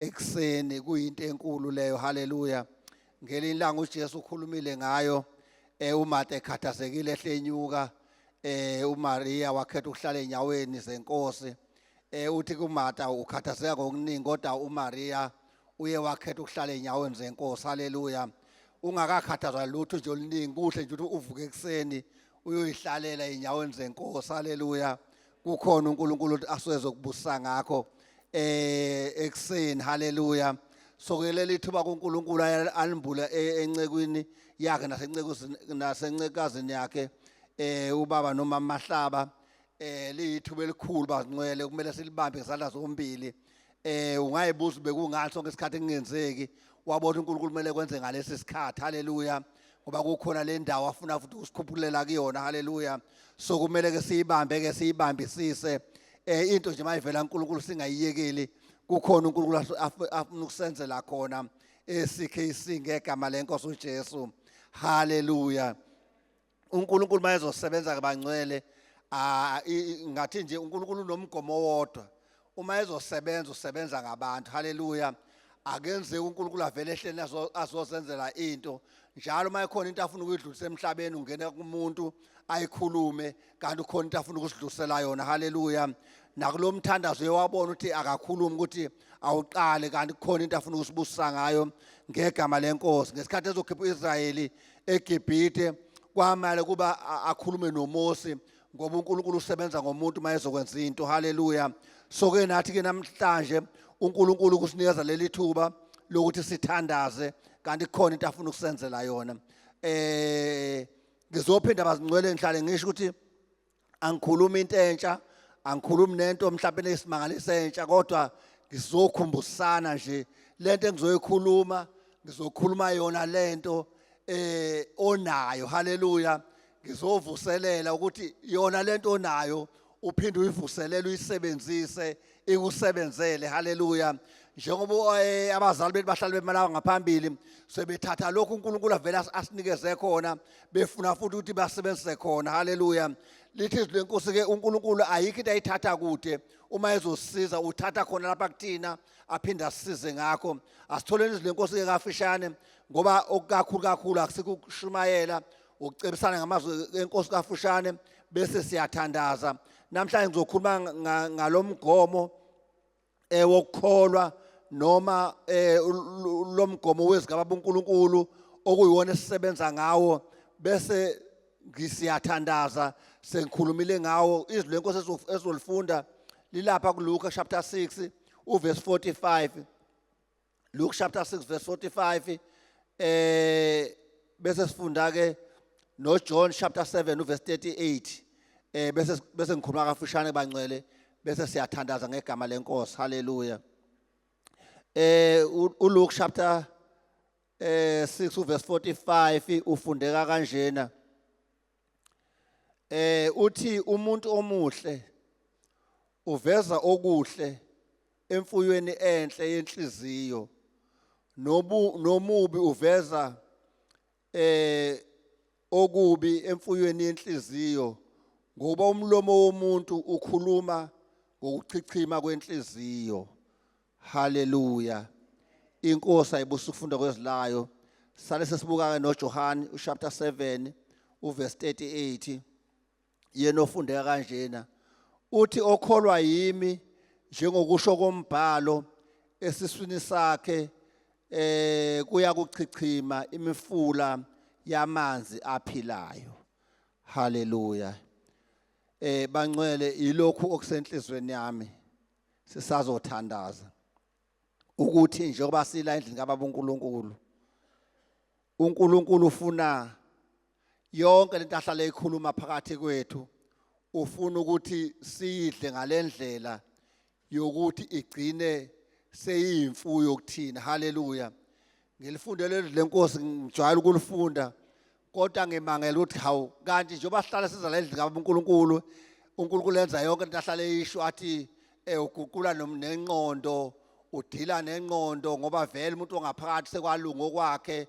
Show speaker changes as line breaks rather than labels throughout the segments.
ekseni kuyinto enkulu leyo. Haleluya. Ngelinye ilanga uJesu ukhulumile ngayo uMatha ekhathazekile ehlenyuka uMaria wakhetha ukuhlala enyaweni zenkosi. Uthi kuMatha ukhathazeka ngokuningi kodwa uMaria uye wakhetha ukuhlala enyaweni zenkosi. Haleluya. Ungakakhathazwa lutho nje oluningi, kuhle nje ukuthi uvuke ekseni uyoyihlalela enyaweni zenkosi. Haleluya. Kukhona uNkulunkulu asweze ukubusa ngakho ekseni. Haleluya. Sokelela ithuba kuNkulunkulu alimbula encekweni yakhe nasencekazini yakhe ubaba noMamahlaba. Liyithuba elikhulu bazingcwele, kumele silibambe ngezandla zombili. Ungayibuza bekungani sonke isikhathi engenzeki, wabona uNkulunkulu kumele kwenze ngalesi sikhathi. Haleluya. Ngoba kukhona le ndawo afuna futhi usikhuphulela kuyona. Haleluya. So kumele ke siyibambisise into nje mayivela uNkulunkulu singayiyekeli. Kukhona uNkulunkulu afuna ukusenzela khona 𝐿𝐶𝐾C ngegama lenkosi uJesu. Haleluya. uNkulunkulu mayezosebenza ke bangcwele ngathi nje uNkulunkulu unomgomo owodwa. Uma ezosebenza usebenza ngabantu. Haleluya. Akenze uNkulunkulu avele ehleni azozenzela into. Njalo uma ekhona into afuna ukuyidlulisa emhlabeni ungena kumuntu ayikhulume kanti ukhona into afuna ukusidlulisela yona. Haleluya. Nakulo mthandazo uyawabona ukuthi akakhulumi ukuthi awuqale kanti kukhona into afuna ukusibusisa ngayo ngegama lenkosi. Ngesikhathi ezokhipha uIsrayeli eGibhithe kwamele kuba akhulume noMose ngoba uNkulunkulu usebenza ngomuntu mayezokwenza into. Haleluya. So ke nathi ke namhlanje uNkulunkulu kusinikeza leli thuba lokuthi sithandaze kanti kukhona into afuna ukusenzela yona. Ngizophinda bazingcwele ngihlale ngisho ukuthi angikhulumi into entsha, angikhulumi nento mhlawumbe esimangalisa entsha, kodwa ngizokhumbusana nje lento engizoyikhuluma, ngizokhuluma yona lento onayo. Haleluya. Ngizovuselela ukuthi yona lento onayo uphinde uyivuselele uyisebenzise ikusebenzele. Haleluya. Njengoba abazali bethu bahlala bemalawa ngaphambili sebethatha lokhu uNkulunkulu avela asinikeze khona befuna futhi ukuthi basebenzise khona. Haleluya. Lithi izwi lenkosi ke uNkulunkulu ayikho into ayithatha kude, uma ezosisiza uthatha khona lapha kuthina aphinde asisize ngakho. Asitholeni izwi lenkosi ke kafishane ngoba okukakhulu akusikho ukushumayela ukucebisana ngamazwi enkosi kafushane bese siyathandaza. Namhlanje ngizokhuluma ngalomgomo wokukholwa noma lomgomo wezigaba uNkulunkulu okuyiwona esisebenza ngawo bese ngisiyathandaza sengikhulumile ngawo. Izwi lenkosi ezolifunda lilapha kuLuka chapter 6 uverse 45. Luke chapter 6 verse 45. Bese sifunda ke no John chapter 7 verse 38. Bese ngikhuluma kafushane bangcwele bese siyathandaza ngegama lenkosi. Haleluya. uLuke chapter 6 verse 45 ufundeka kanjena. Uthi umuntu omuhle uveza okuhle emfuyweni enhle yenhliziyo, nomubi uveza okubi emfuyweni yenhliziyo, ngoba umlomo womuntu ukhuluma ngokuchichima kwenhliziyo. Haleluya. Inkosi ayibusa ukufunda kwezilayo. Sale sesibuka noJohn chapter 7 uverse 38. Yena ofundeka kanjena uthi okholwa yimi njengokusho kombhalo esiswini sakhe kuya kuchichima imifula yamanzi aphilayo. Haleluya. Bangcwele ilokhu okusenhlizweni yami sisazothandaza ukuthi njengoba sila endlini kaBaba uNkulunkulu, uNkulunkulu ufuna yonke lento ahlale ekhuluma phakathi kwethu, ufuna ukuthi siyidle ngalendlela yokuthi igcine seyimfuyo kuthina. Haleluya. Ngilifundele lenkosi ngijwayele ukulifunda kodwa ngimangela ukuthi hawu kanti njengoba sihlala siza lendlu kaNkulunkulu, uNkulunkulu enza yonke into ahlale eyisho athi uguqula nengqondo, udila nengqondo ngoba vele umuntu ongaphakathi sekwalunga okwakhe,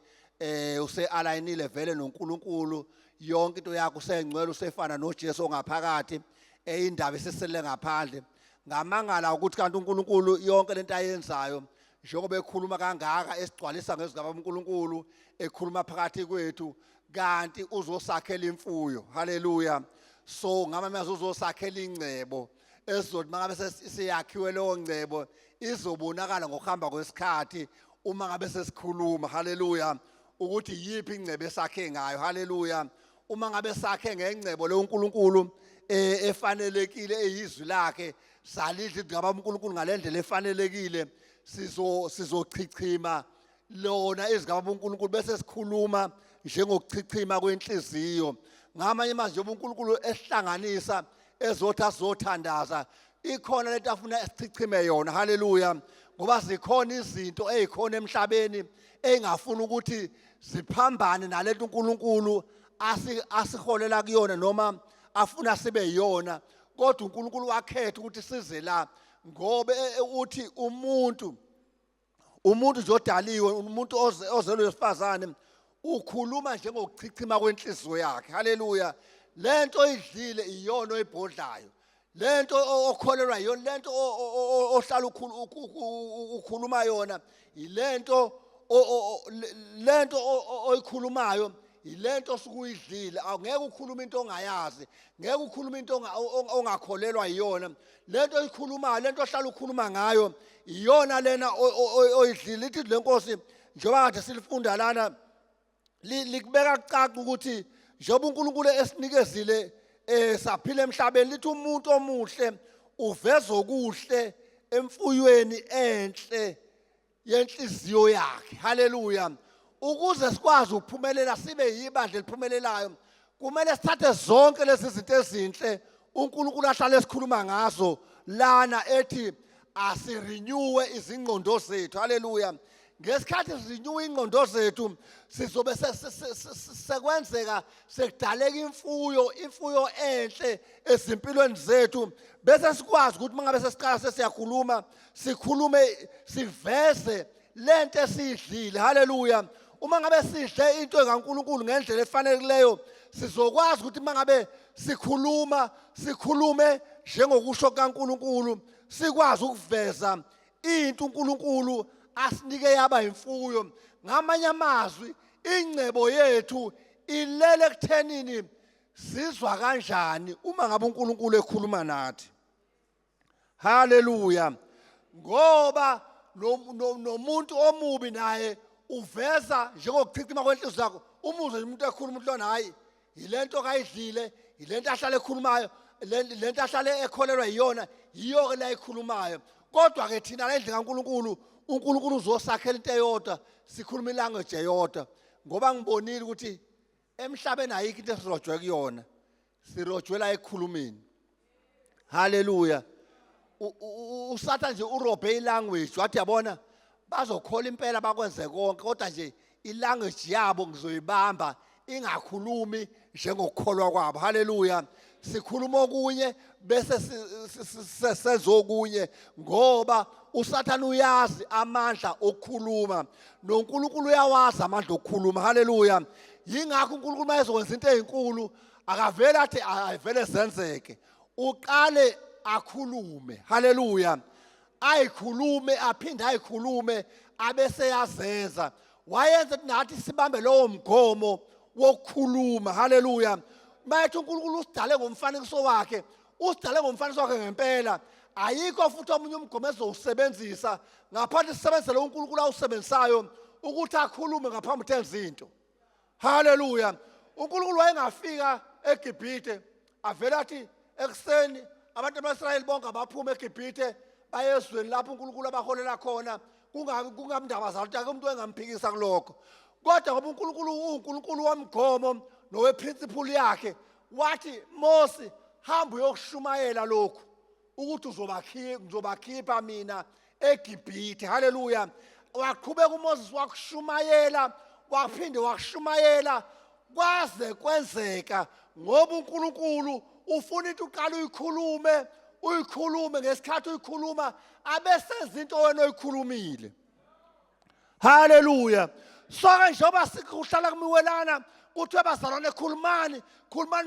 use-alayinile vele noNkulunkulu, yonke into yakho usengcwele usefana noJesu ongaphakathi, indaba esisele ngaphandle. Ngamangala ukuthi kanti uNkulunkulu yonke lento ayenzayo njengoba ekhuluma kangaka esigcwalisa ngezigaba uNkulunkulu ekhuluma phakathi kwethu kanti uzosakhela imfuyo. Haleluya. So ngamamazi uzosakhela ingcebo ezothi mangabe siyakhiwe leyo ngcebo izobonakala ngokuhamba kwesikhathi uma ngabe sesikhuluma. Haleluya. Ukuthi yipi ingcebo esakhe ngayo. Haleluya. Uma ngabe sakhe ngengcebo le uNkulunkulu efanelekile eyizwi lakhe salidla igaba uNkulunkulu ngalendlela efanelekile sizochichima lona izigaba uNkulunkulu bese sikhuluma njengokuchichima kwenhliziyo. Ngamanye amazwi uNkulunkulu esihlanganisa ezothi azothandaza ikhona lento afuna sichichime yona. Haleluya. Ngoba zikhona izinto ezikhona emhlabeni engafuna ukuthi ziphambane nalento uNkulunkulu asiholela kuyona noma afuna sibe yona. Kodwa uNkulunkulu wakhetha ukuthi size la ngoba uthi umuntu nje odaliwe, umuntu ozelwe wesifazane ukhuluma njengokuchichima kwenhliziyo yakhe. Haleluya. Lento oyidlile iyona oyibhodlayo, lento okholelwa yona, lento ohlala ukhuluma yona ilento oyikhulumayo ilento osukuyidlile. Angeke ukhuluma into ongayazi, ngeke ukhuluma into ongakholelwa yiyona. Lento oyikhulumayo, lento ohlala ukhuluma ngayo iyona lena oyidlile. Lithi le Nkosi njengoba kade silifunda lana likubeka kucaca ukuthi njengoba uNkulunkulu esinikezile saphila emhlabeni, lithi umuntu omuhle uveza okuhle emfuyweni enhle yenhliziyo yakhe. Haleluya. Ukuze sikwazi ukuphumelela sibe yibandla eliphumelelayo kumele sithathe zonke lezi zinto ezinhle uNkulunkulu ahlale esikhuluma ngazo lana ethi asirenewe izingqondo zethu. Haleluya. Ngesikhathi sirenewe ingqondo zethu sizobe sekwenzeka sekudaleka imfuyo enhle ezimpilweni zethu bese sikwazi ukuthi mangabe sesiqala sesiyakhuluma sikhulume siveze lento esiyidlile. Haleluya. Uma ngabe sidle into kaNkulunkulu ngendlela efaneleyo sizokwazi ukuthi mangabe sikhulume njengokusho kaNkulunkulu, sikwazi ukuveza into uNkulunkulu asinike yaba imfuyo. Ngamanye amazwi ingcebo yethu ilele ekuthenini sizwa kanjani uma ngabe uNkulunkulu ekhuluma nathi. Haleluya. Ngoba nomuntu omubi naye uveza njengokuchichima kwenhliziyo yakho. Umuzwe umuntu ekhuluma ukuthi lona hayi yilento kayidlile, yilento ahlale ekhulumayo, lento ahlale ekholelwa yiyona, yiyo la ekhulumayo. Kodwa ke thina la endlini kaNkulunkulu, uNkulunkulu uzosakhela into eyodwa, sikhuluma ilanguage eyodwa. Ngoba ngibonile ukuthi emhlabeni ayikho into esirojwe kuyona, sirojwela ekhulumeni. Haleluya. Usatha nje urobhe ilanguage wathi yabona bazokhola impela bakwenze konke kodwa nje ilanguage yabo ngizoyibamba ingakhulumi njengokukholwa kwabo. Haleluya. Sikhuluma okunye bese sezokunye ngoba uSathane uyazi amandla okukhuluma noNkulunkulu uyawazi amandla okukhuluma. Haleluya. Yingakho uNkulunkulu mayezokwenza into ezinkulu akavele athi ayivele zenzeke, uqale akhulume. Haleluya. Ayikhulume aphinde ayikhulume abese yazenza. Wayenza nathi sibambe lowo mgomo wokukhuluma. Haleluya. Mayethi uNkulunkulu usidale ngomfanekiso wakhe, usidale ngomfanekiso wakhe ngempela. Ayikho futhi omunye umgomo ezowusebenzisa ngaphandle sisebenzise lo uNkulunkulu awusebenzisayo ukuthi akhulume ngaphambi kwezinto. Haleluya. uNkulunkulu wayengafika eGibhithe avela athi ekseni abantu bakaIsrayeli bonke abaphuma eGibhithe bayezweni lapho uNkulunkulu abaholela khona, kungamndaba zathi umuntu engamphikisa kulokho. Kodwa ngoba uNkulunkulu uNkulunkulu womgomo noweprinciple yakhe wathi Mose hamba uyokushumayela lokhu ukuthi uzobakhipha mina eGibhithe. Haleluya. Waqhubeka uMoses wakushumayela, waphinde wakushumayela kwaze kwenzeka ngoba uNkulunkulu ufuna into uqala uyikhulume ngesikhathi uyikhuluma abesenza into wena oyikhulumile. Haleluya. So njengoba sikuhlala kumiwelana kuthiwe bazalwane khulumani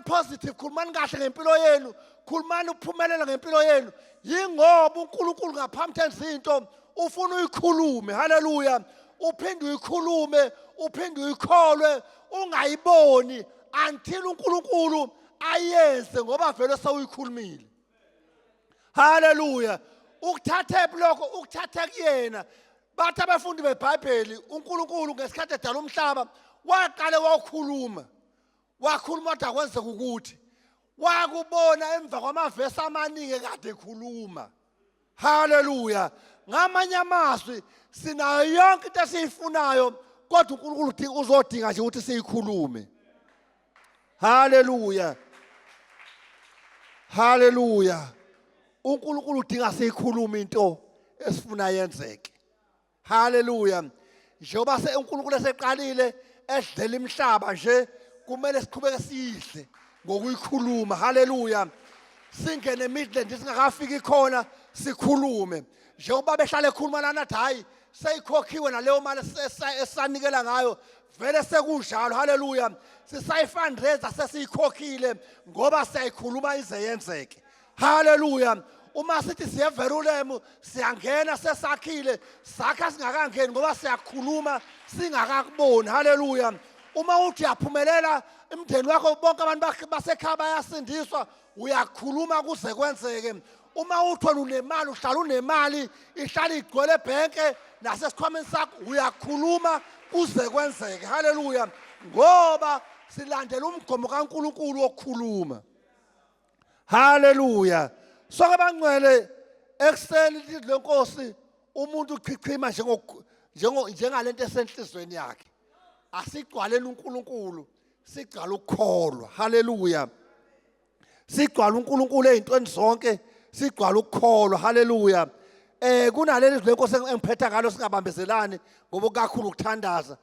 positive, khulumani kahle ngempilo yenu, khulumani ukuphumelela ngempilo yenu. Yingoba uNkulunkulu ngaphambi kwezinto ufuna uyikhulume haleluya uphinde uyikhulume uphinde uyikholwe ungayiboni until uNkulunkulu ayenze ngoba vele sewuyikhulumile haleluya ukuthathe lokho ukuthathe kuyena bathi abafundi beBhayibheli uNkulunkulu ngesikhathi edala umhlaba waqale wakhuluma wathi akwenzeke ukuthi wakubona emva kwamavesi amaningi kade ekhuluma haleluya ngamanye amazwi sinayo yonke into esiyifunayo kodwa uNkulunkulu uzodinga nje ukuthi siyikhulume haleluya haleluya uNkulunkulu udinga siyikhuluma into esifuna yenzeke haleluya njengoba uNkulunkulu eseqalile edlela imhlaba nje kumele siqhubeke siyihle ngokuyikhuluma haleluya singene Midland singakafiki khona sikhulume njengoba behlale ekhuluma lana athi hayi seyikhokhiwe naleyo mali esanikela ngayo vele sekunjalo haleluya sisayifundraiser sesiyikhokhile ngoba siyayikhuluma ize yenzeke haleluya uma sithi siyeverulemu siyangena sesakhile sakha singakangeni ngoba siyakhuluma singakakuboni haleluya uma uthi yaphumelela imndeni wakho bonke abantu basekhaya bayasindiswa uyakhuluma kuze kwenzeke uma uthi unemali uhlala unemali ihlala igcwele ebhenke nasesikhwameni sakho uyakhuluma kuze kwenzeke haleluya ngoba silandela umgomo kaNkulunkulu wokukhuluma haleluya sonke bangcwele ekseni lenkosi umuntu uchichima njengalento esenhlizweni yakhe asigcwaleni uNkulunkulu sigcala ukukholwa haleluya sigcwala uNkulunkulu ezintweni zonke sigcwala ukukholwa haleluya kunaleli lenkosi engiphetha ngalo singabambezelani ngoba kakhulu ukuthandaza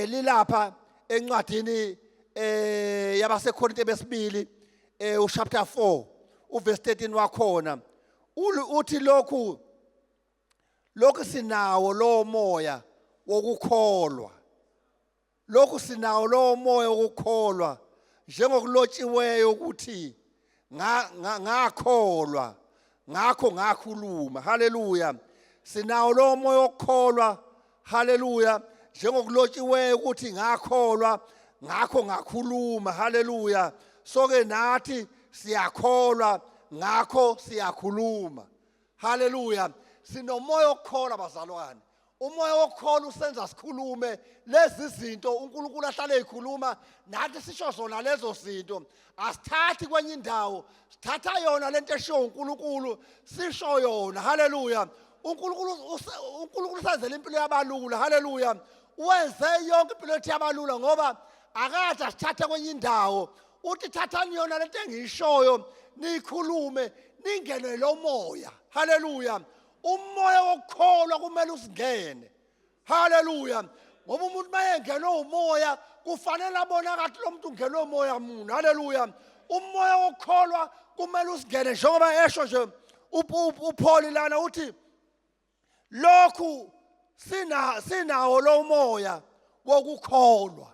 lilapha encwadini yabaseKorinte besibili chapter 4 uverse 13 wakhona uthi lokhu sinawo lo moya wokukholwa lokhu sinawo lo moya wokukholwa njengokulotshiweyo ukuthi ngakholwa ngakho ngakhuluma haleluya sinawo lo moya wokukholwa haleluya njengokulotshiweyo ukuthi ngakholwa ngakho ngakhuluma haleluya soke nathi siyakholwa ngakho siyakhuluma haleluya sinomoya wokukholwa bazalwane umoya wokukholwa usenza sikhulume lezi zinto uNkulunkulu ahlale ezikhuluma nathi sisho zona lezo zinto asithathi kwenye indawo sithatha yona lento eshiwo uNkulunkulu sisho yona haleluya uNkulunkulu usenzele impilo yabalula haleluya wenze yonke impilo yethu yabalula ngoba akade asithathe kwenye indawo uthi thathani yona lento engiyishoyo nikhulume ningene lo moya haleluya umoya wokukholwa kumele usingene haleluya ngoba umuntu mayengena umoya kufanele abonakala lo muntu ungena umoya muni haleluya umoya wokukholwa kumele usingene njengoba esho nje uPaul lana uthi lokhu sinawo lo moya wokukholwa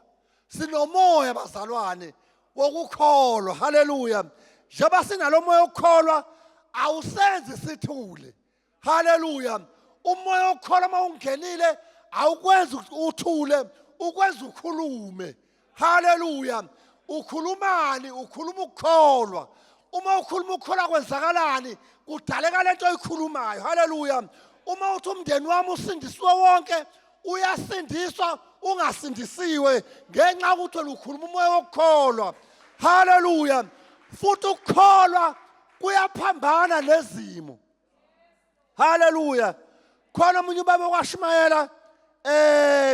sinomoya bazalwane wokukholwa haleluya njengoba sinalo moya wokukholwa awusenzi sithule haleluya umoya wokukholwa mawungenile awukwenzi uthule ukwenza ukhulume haleluya ukhulumani ukhuluma ukukholwa uma ukhuluma ukukholwa kwenzakalani kudaleka lento oyikhulumayo haleluya uma uthi umndeni wami usindiswe wonke uyasindiswa ungasindisiwe ngenxa ukuthi wena ukhuluma umoya wokukholwa haleluya futhi ukukholwa kuyaphambana nezimo haleluya khona umunye ubaba kwaShumayela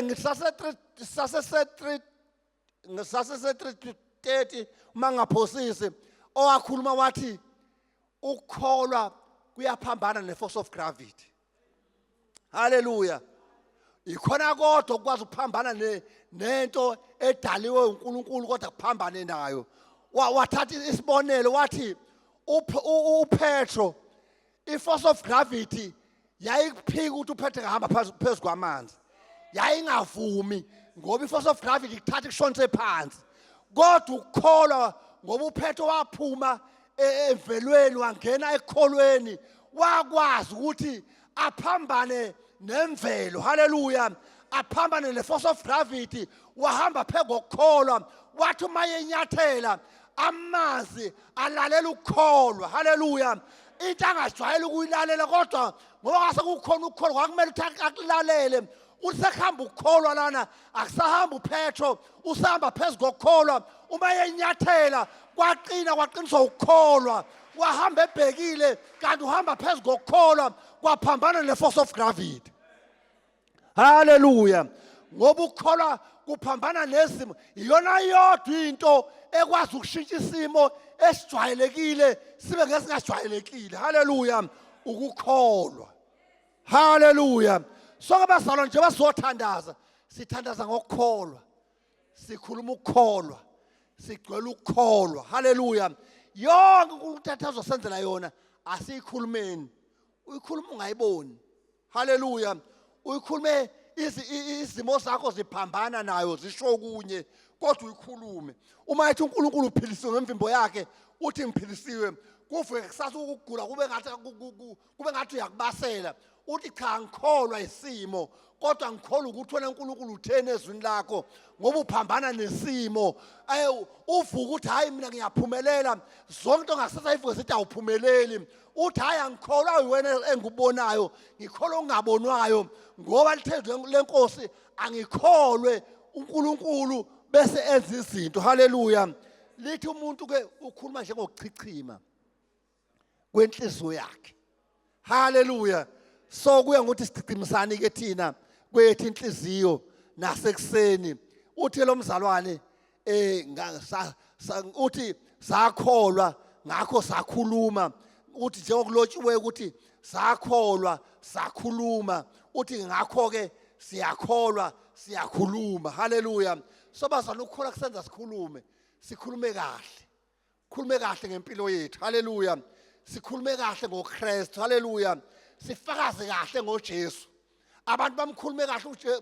ngisase-3:30 uma ngaphosisi owakhuluma wathi ukukholwa kuyaphambana neforce of gravity haleluya ikhona kodwa ukwazi ukuphambana nento edaliwe uNkulunkulu kodwa kuphambane nayo wathatha isibonelo wathi uPetro iforce of gravity yayiphika ukuthi uPetro ehamba phezulu kwamanzi yayingavumi ngoba iforce of gravity ikuthatha kushonise phansi kodwa ukukholwa ngoba uPetro waphuma emvelweni wangena ekukholweni wakwazi ukuthi aphambane nemvelo haleluya aphambane ne-force of gravity wahamba phezu kokukholwa wathi uma yenyathela amanzi alalela ukukholwa haleluya into angajwayele ukuyilalela kodwa ngoba ngase kukhona ukukholwa kwakumele ukuthi akulalele usehamba ukukholwa lana akusahamba uPetro usahamba phezu kokukholwa uma yenyathela kwaqiniswa ukukholwa wahamba ebhekile kanti uhamba phezu kokukholwa kwaphambana ne-force of gravity haleluya ngoba ukukholwa kuphambana nezimo iyona yodwa into ekwazi ukushintsha isimo esijwayelekile sibe ngesingajwayelekile haleluya ukukholwa haleluya sonke bazalwane njengoba sizothandaza sithandaza ngokukholwa sikhuluma ukukholwa sigcwele ukukholwa haleluya yonke uNkulunkulu azosenzela yona asiyikhulumeni uyikhuluma ungayiboni haleluya uyikhulume izimo zakho ziphambana nayo zisho kunye kodwa uyikhulume uma ethi uNkulunkulu uphilisiwe ngemvimbo yakhe uthi ngiphilisiwe kuvuke kusasa ukugula kube ngathi uyakubasela uthi cha ngikholwa isimo kodwa ngikholwa ukuthi wena uNkulunkulu uthene ezwini lakho ngoba uphambana nesimo uvuka uthi hayi mina ngiyaphumelela zonke into ngasasa ivuke sithi awuphumeleli uthi hayi angikholwa wena engikubonayo ngikholwa ungabonwayo ngoba lithezwe lenkosi angikholwe uNkulunkulu bese enza izinto haleluya lithi umuntu ke ukhuluma njengokuchichima kwenhliziyo yakhe haleluya so kuya ngokuthi sichichimisani ke thina kwethu inhliziyo nasekuseni uthi lo mzalwane uthi sakholwa ngakho sakhuluma uthi njengokulotshiwe ukuthi sakholwa sakhuluma uthi ngakho ke siyakholwa siyakhuluma haleluya so bazalwane ukukholwa kusenza sikhulume kahle ngempilo yethu haleluya sikhulume kahle ngoKristu haleluya sifakaze kahle ngoJesu abantu bamkhulume kahle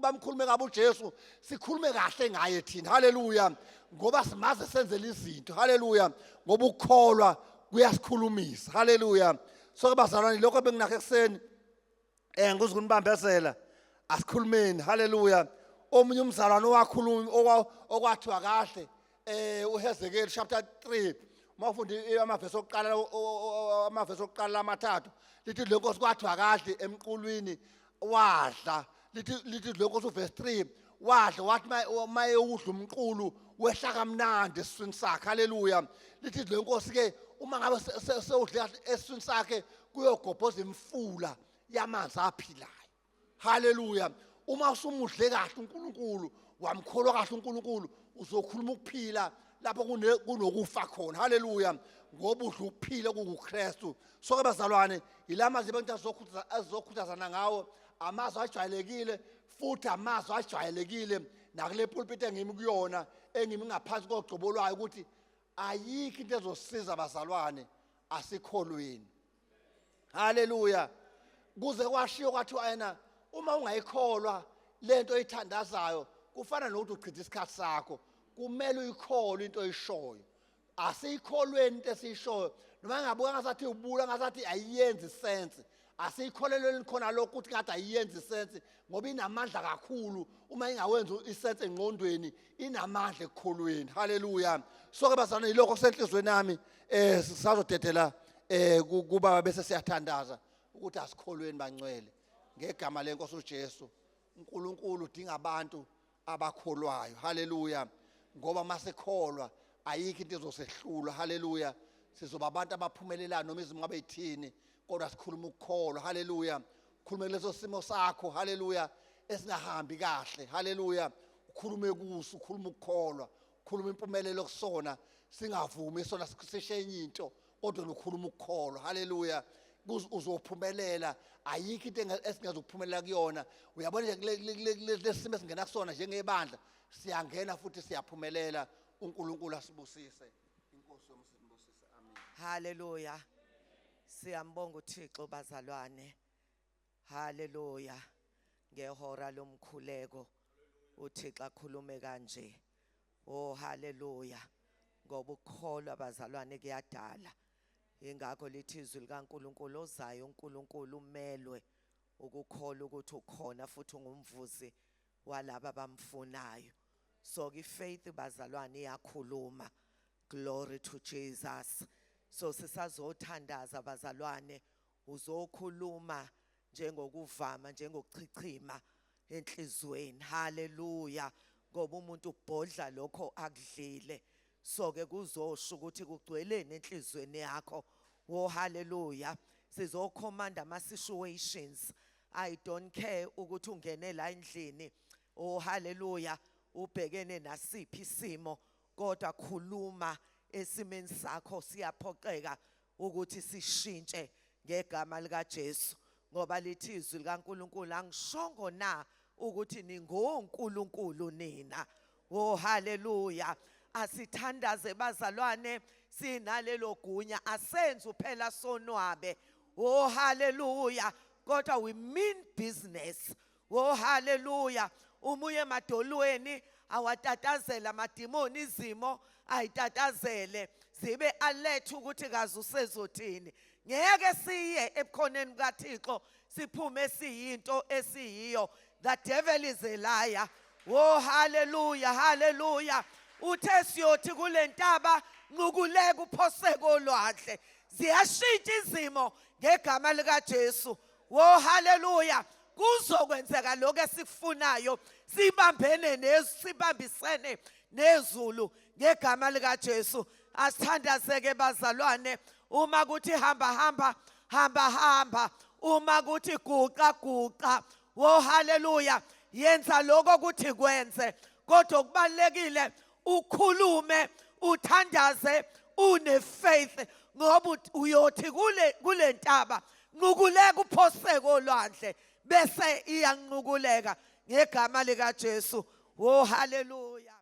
bamkhulume kabi uJesu sikhulume kahle ngaye thina haleluya ngoba simaze senzele izinto haleluya ngoba ukukholwa kuyasikhulumisa haleluya so bazalwane lokho benginakho ekseni nguzikunibambezela asikhulumeni haleluya omunye umzalwane owakhuluma okwathiwa kahle uHezekiel chapter 3 mawufunda amavesi okuqala amathathu lithi lenkosi kwathiwa kahle emqulwini wadla lithi lenkosi uverse 3 wadla wathi maye udla umqulu wehla kamnandi esiswini sakhe haleluya lithi lenkosi ke uma ngabe sewudla esiswini sakhe kuyogobhoza imfula yamanzi aphilayo haleluya uma usumudle kahle uNkulunkulu wamkholwa kahle uNkulunkulu uzokhuluma ukuphila lapho kunokufa khona haleluya ngoba udla ukuphila kuKristu so ke bazalwane ilamazwi abantu azokhuthazana ngawo amazwi ajwayelekile futhi amazwi ajwayelekile nakule pulpit engimi kuyona engimi ngaphansi kogcobolwayo ukuthi ayikho into ezosiza bazalwane asikholweni haleluya kuze kwashiyo kwathi wena uma ungayikholwa lento oyithandazayo kufana nokuthi uchitha isikhathi sakho kumele uyikholwe into oyishoyo asiyikholweni into esiyishoyo noma ngabuka ngasathi ubula ngasathi ayiyenzi sense asiyikholelweni khona lokho ukuthi kade ayiyenzi sense ngoba inamandla kakhulu uma ingawenzi isense engqondweni inamandla ekukholweni haleluya so ke bazalwane yilokho kusenhlizweni nami sisazodedela kuba bese siyathandaza ukuthi asikholweni bangcwele ngegama lenkosi uJesu uNkulunkulu udinga abantu abakholwayo haleluya ngoba masekholwa ayikho into ezosehlula haleluya sizoba abantu abaphumelelayo noma izimo ngabe yithini kodwa sikhuluma ukukholwa haleluya ukhulume leso simo sakho haleluya esingahambi kahle haleluya ukhulume kuso ukhuluma ukukholwa ukhuluma impumelelo kusona singavumi sona sishenye into kodwa ukhuluma ukukholwa haleluya uzophumelela ayikho into esingazokuphumelela kuyona uyabona nje lesimo esingena kusona njengebandla siyangena futhi siyaphumelela uNkulunkulu asibusise inkosi yomsibusise amen
haleluya siyambonga uThixo bazalwane haleluya ngehora lomkhuleko uThixo akhulume kanje oh haleluya ngoba ukukholwa bazalwane kuyadala ingakho lithi izwi likaNkulunkulu ozayo uNkulunkulu umelwe ukukholwa ukuthi ukhona futhi ungumvuzi walaba abamfunayo. So ifaith bazalwane iyakhuluma. Glory to Jesus. So sisazothandaza bazalwane, uzokhuluma njengokuvama njengokuchichima enhlizweni. Hallelujah. Ngoba umuntu ubhodla lokho akudlile. So ke kuzosho ukuthi kugcweleni enhlizweni yakho. Oh hallelujah. Sizocommand ama situations. I don't care ukuthi ungene la endlini. Oh hallelujah. Ubhekene nasiphi isimo, kodwa khuluma esimeni sakho, siyaphoqeka ukuthi sishintshe ngegama lika Jesu. Ngoba lithi izwi likaNkulunkulu angishongo na ukuthi ningonkulunkulu nina. Oh hallelujah. Asithandaze bazalwane, sinalelo gunya, asenze uphela sonwabe. Oh hallelujah. Kodwa we mean business. Oh hallelujah. Umuye emadolweni awatatazela amadimoni izimo ayitatazele zibe alert ukuthi kazi usezothini. Ngeke siye ebukhoneni bukaThixo siphume siyinto esiyiyo. The devil is a liar. Oh hallelujah, hallelujah. Uthe siyothi kule ntaba nqukuleka uphoseke olwandle. Ziyashintsha izimo ngegama lika Jesu. Oh hallelujah. Kuzokwenzeka lokho esikufunayo, sibambisene nezulu ngegama lika Jesu. Asithandazeke bazalwane, uma kuthi hamba hamba, uma kuthi guqa. Oh hallelujah. Yenza lokho ukuthi kwenze, kodwa kubalekile ukhulume, uthandaze, une faith, ngoba uyothi kule ntaba nqukuleka uphoseke olwandle bese iyanqukuleka ngegama lika Jesu. Oh hallelujah.